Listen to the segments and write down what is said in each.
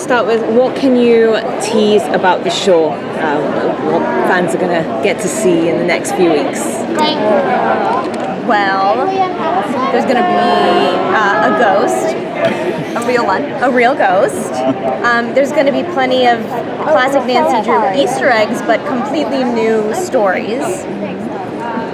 start with, what can you tease about the show? What fans are going to get to see in the next few weeks? Well, there's going to be a ghost. A real one. A real ghost. There's going to be plenty of classic Nancy Drew Easter eggs, but completely new stories.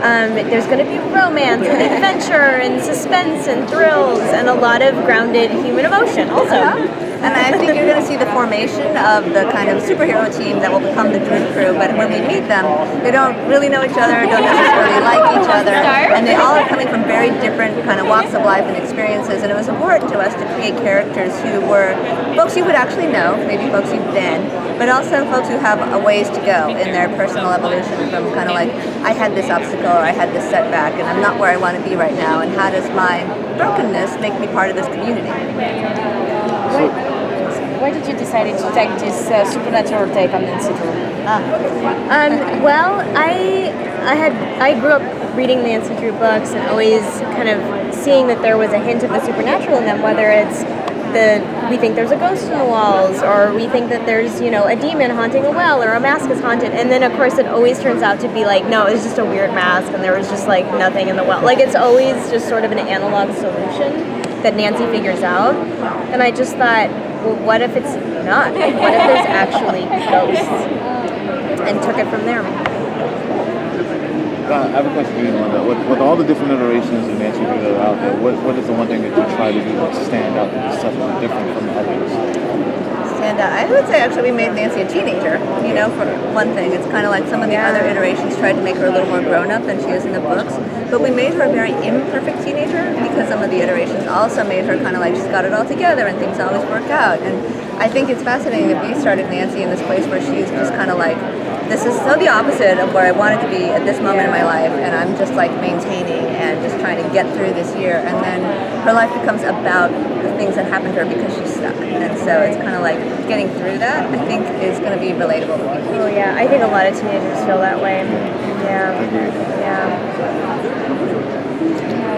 There's going to be romance and adventure and suspense and thrills and a lot of grounded human emotion also. Yeah. And I think you're going to see the formation of the kind of superhero team that will become the Drew Crew. But when we meet them, they don't really know each other, don't necessarily like each other, and they all are coming from very different kind of walks of life and experiences. And it was important to us to create characters who were folks you would actually know, maybe folks you've been, but also folks who have a ways to go in their personal evolution from kind of like, I had this obstacle or I had this setback and I'm not where I want to be right now, and how does my brokenness make me part of this community? Why did you decide to take this supernatural take on Nancy Drew? Well, I grew up reading Nancy Drew books and always kind of seeing that there was a hint of the supernatural in them, whether it's we think there's a ghost in the walls, or we think that there's, a demon haunting a well, or a mask is haunted, and then of course it always turns out to be like, no, it's just a weird mask and there was just like nothing in the well. Like, it's always just sort of an analog solution that Nancy figures out. And I just thought, well, what if it's not? What if there's actually ghosts? And took it from there. I have a question for you, Melinda. With all the different iterations of Nancy Drew that are out there, what is the one thing that you try to do to stand out, to be something different from the others? Stand out. I would say actually we made Nancy a teenager, for one thing. It's kind of like some of the other iterations tried to make her a little more grown up than she is in the books. But we made her a very imperfect teenager because some of the iterations also made her kind of like she's got it all together and things always work out. And I think it's fascinating that we started Nancy in this place where she's just kind of like, this is so the opposite of where I wanted to be at this moment in my life, and I'm just like maintaining and just trying to get through this year, and then her life becomes about the things that happened to her because she's stuck, and so it's kind of like getting through that, I think, is going to be relatable to people. Oh yeah, I think a lot of teenagers feel that way. Yeah.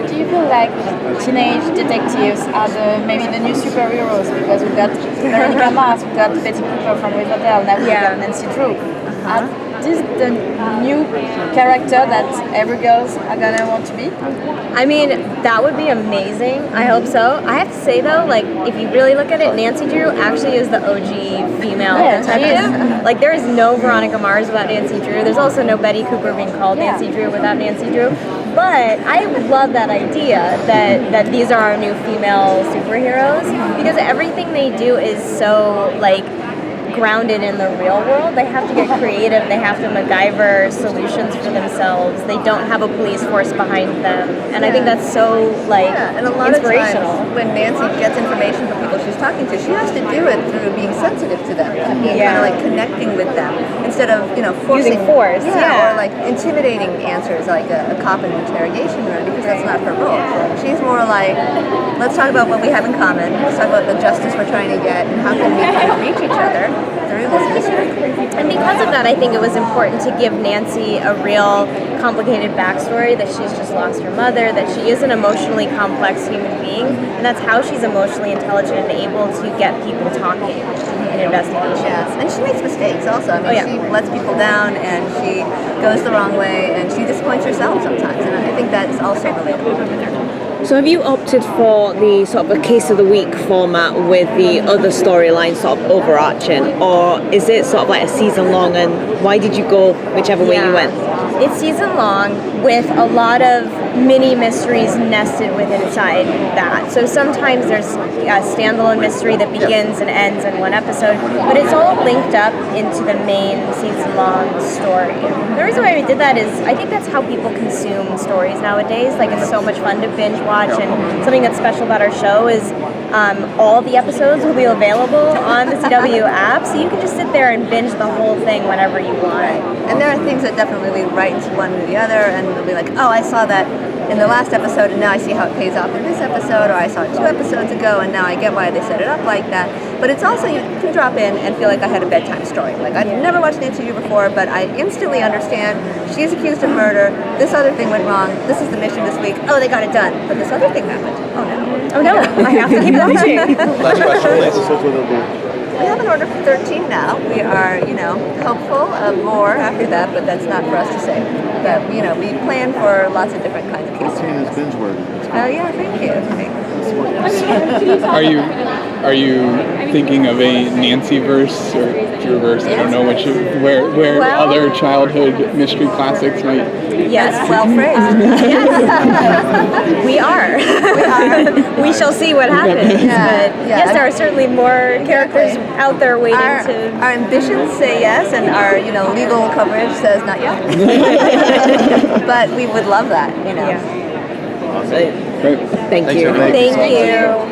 Do you feel like teenage detectives are maybe the new superheroes? Because we've got Veronica Mars, we've got Betty Cooper from Riverdale, now we've got Nancy Drew. This is the new character that every girls are gonna want to be? I mean, that would be amazing. I hope so. I have to say though, like, if you really look at it, Nancy Drew actually is the OG female detective. Like, there is no Veronica Mars without Nancy Drew. There's also no Betty Cooper being called Nancy Drew without Nancy Drew. But I love that idea that these are our new female superheroes, because everything they do is so, like, grounded in the real world. They have to get creative. They have to MacGyver solutions for themselves. They don't have a police force behind them. And I think that's so, like, and a lot inspirational. Of times when Nancy gets information from people she's talking to, she has to do it through being sensitive to them, being kind of like connecting with them instead of, forcing using force. or like intimidating answers like a cop in an interrogation room, because that's not her role. She's more like, let's talk about what we have in common. Let's talk about the justice we're trying to get and how can we kind of reach each other through this mystery. And because of that, I think it was important to give Nancy a real complicated backstory, that she's just lost her mother, that she is an emotionally complex human being, and that's how she's emotionally intelligent and able to get people talking in investigations. Yes, and she makes mistakes also. I mean, she lets people down and she goes the wrong way and she disappoints herself sometimes, and I think that's also relatable. So have you opted for the sort of a case of the week format with the other storyline sort of overarching, or is it sort of like a season long, and why did you go whichever way you went? It's season long with a lot of mini mysteries nested within inside that. So sometimes there's a standalone mystery that begins and ends in one episode, but it's all linked up into the main season-long story. The reason why we did that is I think that's how people consume stories nowadays. Like, it's so much fun to binge watch, and something that's special about our show is all the episodes will be available on the CW app, so you can just sit there and binge the whole thing whenever you want. Right. And there are things that definitely lead right into one or the other, and they'll be like, oh, I saw that in the last episode, and now I see how it pays off in this episode, or I saw it 2 episodes ago, and now I get why they set it up like that. But it's also, you can drop in and feel like I had a bedtime story. Like, I've never watched Nancy Drew before, but I instantly understand she's accused of murder, this other thing went wrong, this is the mission this week, oh, they got it done, but this other thing happened. Oh no, I have to keep watching. Last question, please. we have an order for 13 now. We are, hopeful of more after that, but that's not for us to say. But, we plan for lots of different kinds of cases. 13 is binge worthy. Oh, yeah, thank you. Are you thinking of a Nancy verse or Drew verse? I don't know where Well- other childhood mystery classics might. Yes, Well phrased. we are. We shall see what happens. Yeah, But yeah. yes, there are certainly more characters out there waiting to. Our ambitions say yes, and our legal coverage says not yet. But we would love that. Yeah. Great. Thank you. Thank you. Thank you.